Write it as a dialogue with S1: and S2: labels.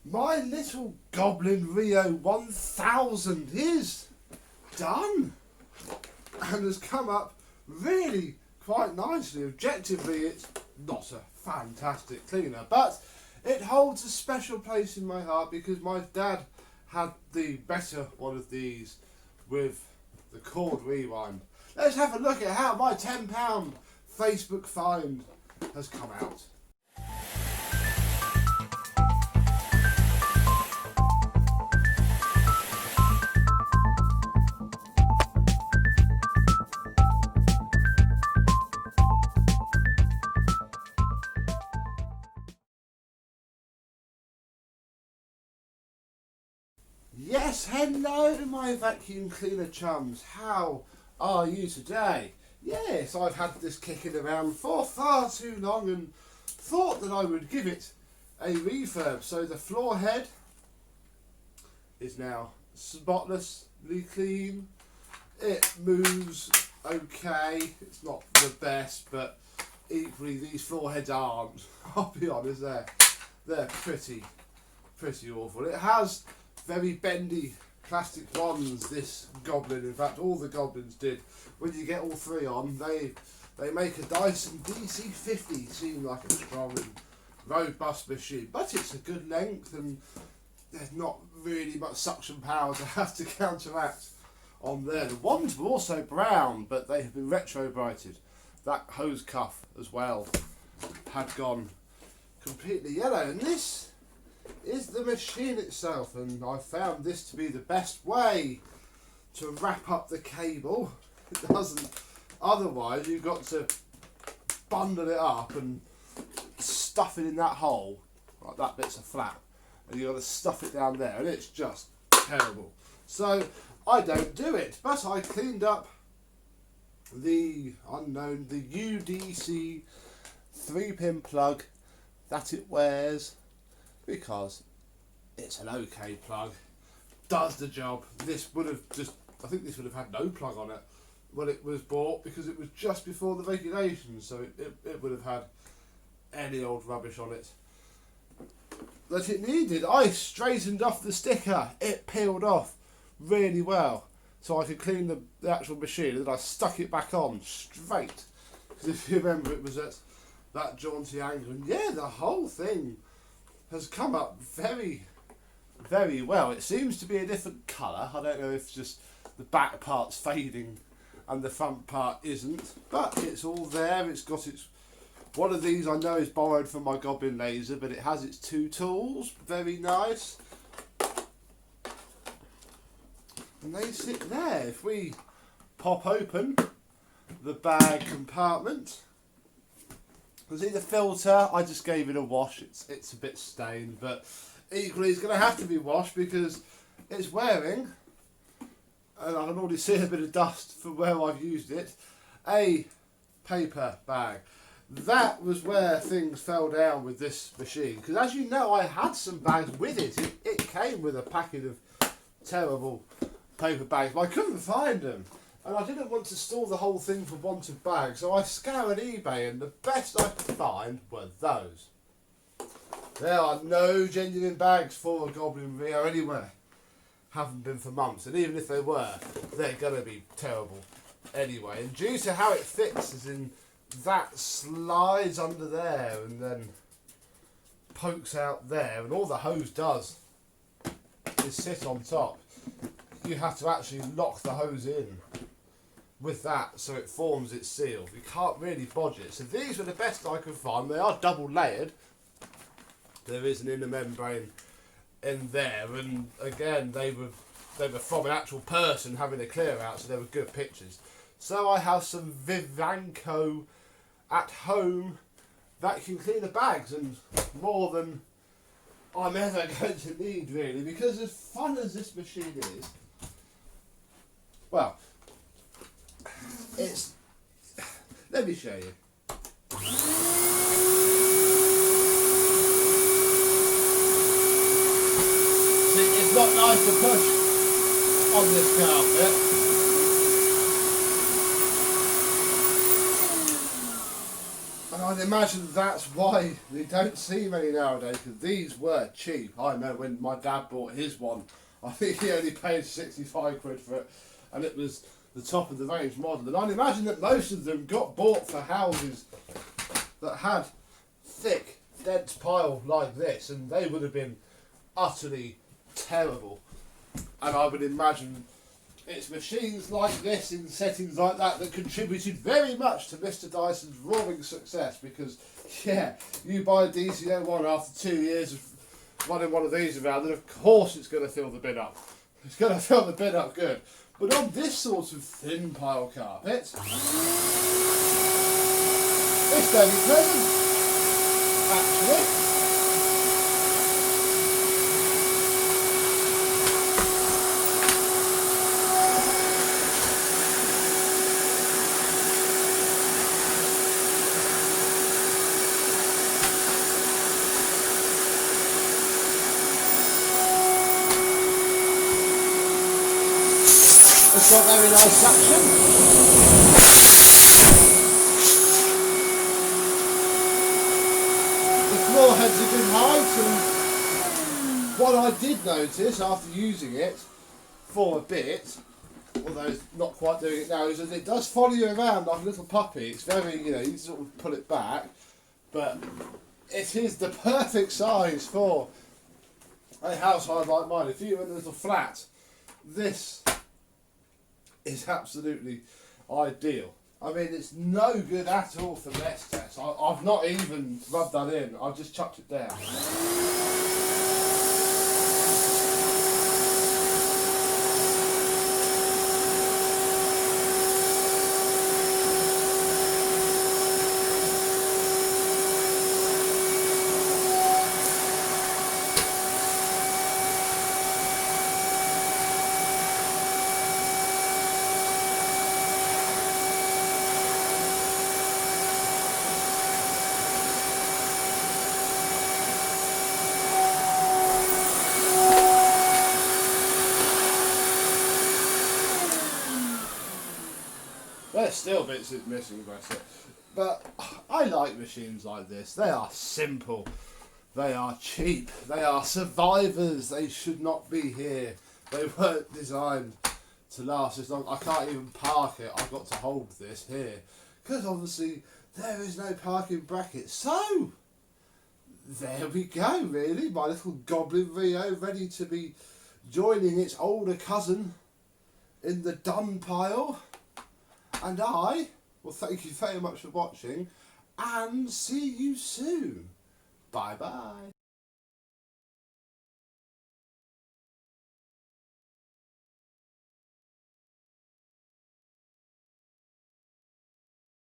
S1: My little Goblin Rio 1000 is done and has come up really quite nicely. Objectively, it's not a fantastic cleaner, but it holds a special place in my heart because my dad had the better one of these with the cord rewind. Let's have a look at how my £10 Facebook find has come out. Yes, hello my vacuum cleaner chums, how are you today? Yes, I've had this kicking around for far too long and thought that I would give it a refurb. So the floor head is now spotlessly clean. It moves okay, it's not the best, but equally these floor heads aren't. I'll be honest, they're pretty awful. It has very bendy plastic ones, this Goblin. In fact, all the Goblins did. When you get all three on, they make a Dyson DC50 seem like a strong and robust machine. But it's a good length and there's not really much suction power to have to counteract on there. The wands were also brown, but they have been retro brighted. That hose cuff as well had gone completely yellow, and this is the machine itself, and I found this to be the best way to wrap up the cable. It doesn't, otherwise you've got to bundle it up and stuff it in that hole, like that bit's a flap, and you've got to stuff it down there, and it's just terrible. So I don't do it, but I cleaned up the UDC 3-pin plug that it wears, because it's an okay plug, does the job. This would have I think this would have had no plug on it when it was bought, because it was just before the regulations, so it would have had any old rubbish on it that it needed. I straightened off the sticker, it peeled off really well, so I could clean the actual machine, and then I stuck it back on straight, because if you remember, it was at that jaunty angle, and yeah, the whole thing has come up very well. It seems to be a different colour. I don't know if just the back part's fading and the front part isn't, but it's all there. It's got its, one of these I know is borrowed from my Goblin laser, but it has its two tools, very nice, and they sit there. If we pop open the bag compartment, you see the filter, I just gave it a wash. It's a bit stained, but equally it's going to have to be washed because it's wearing, and I can already see a bit of dust from where I've used it, a paper bag. That was where things fell down with this machine, because as you know, I had some bags with it. It came with a packet of terrible paper bags, but I couldn't find them. And I didn't want to store the whole thing for want of bags, so I scoured eBay, and the best I could find were those. There are no genuine bags for a Goblin Rio anywhere. Haven't been for months, and even if they were, they're going to be terrible anyway. And due to how it fits, as in that slides under there and then pokes out there, and all the hose does is sit on top. You have to actually lock the hose in with that so it forms its seal. You can't really bodge it. So these were the best I could find. They are double layered. There is an inner membrane in there, and again they were from an actual person having a clear out, so they were good pictures. So I have some Vivanco at home vacuum cleaner bags, and more than I'm ever going to need, really, because as fun as this machine is, well, it's, let me show you. See, it's not nice to push on this carpet. And I'd imagine that's why they don't see many nowadays, because these were cheap. I know when my dad bought his one, I think he only paid 65 quid for it, and it was the top of the range model. And I'd imagine that most of them got bought for houses that had thick, dense pile like this, and they would have been utterly terrible. And I would imagine it's machines like this in settings like that that contributed very much to Mr. Dyson's roaring success, because, yeah, you buy a DC01 after 2 years of running one of these around, and of course it's going to fill the bin up. It's going to fill the bin up good. But on this sort of thin pile carpet, it's very pleasant, actually. It's got very nice suction. The floor head's a good height, and what I did notice after using it for a bit, although it's not quite doing it now, is that it does follow you around like a little puppy. It's very, you sort of pull it back, but it is the perfect size for a household like mine. If you're in a little flat, this is absolutely ideal. I mean, it's no good at all for mess tests. I've not even rubbed that in, I've just chucked it down. There's still bits it's missing, bless it. But I like machines like this. They are simple. They are cheap. They are survivors. They should not be here. They weren't designed to last this long. I can't even park it. I've got to hold this here, because obviously there is no parking bracket. So there we go, really. My little Goblin Rio ready to be joining its older cousin in the done pile. And I will thank you very much for watching, and see you soon. Bye bye.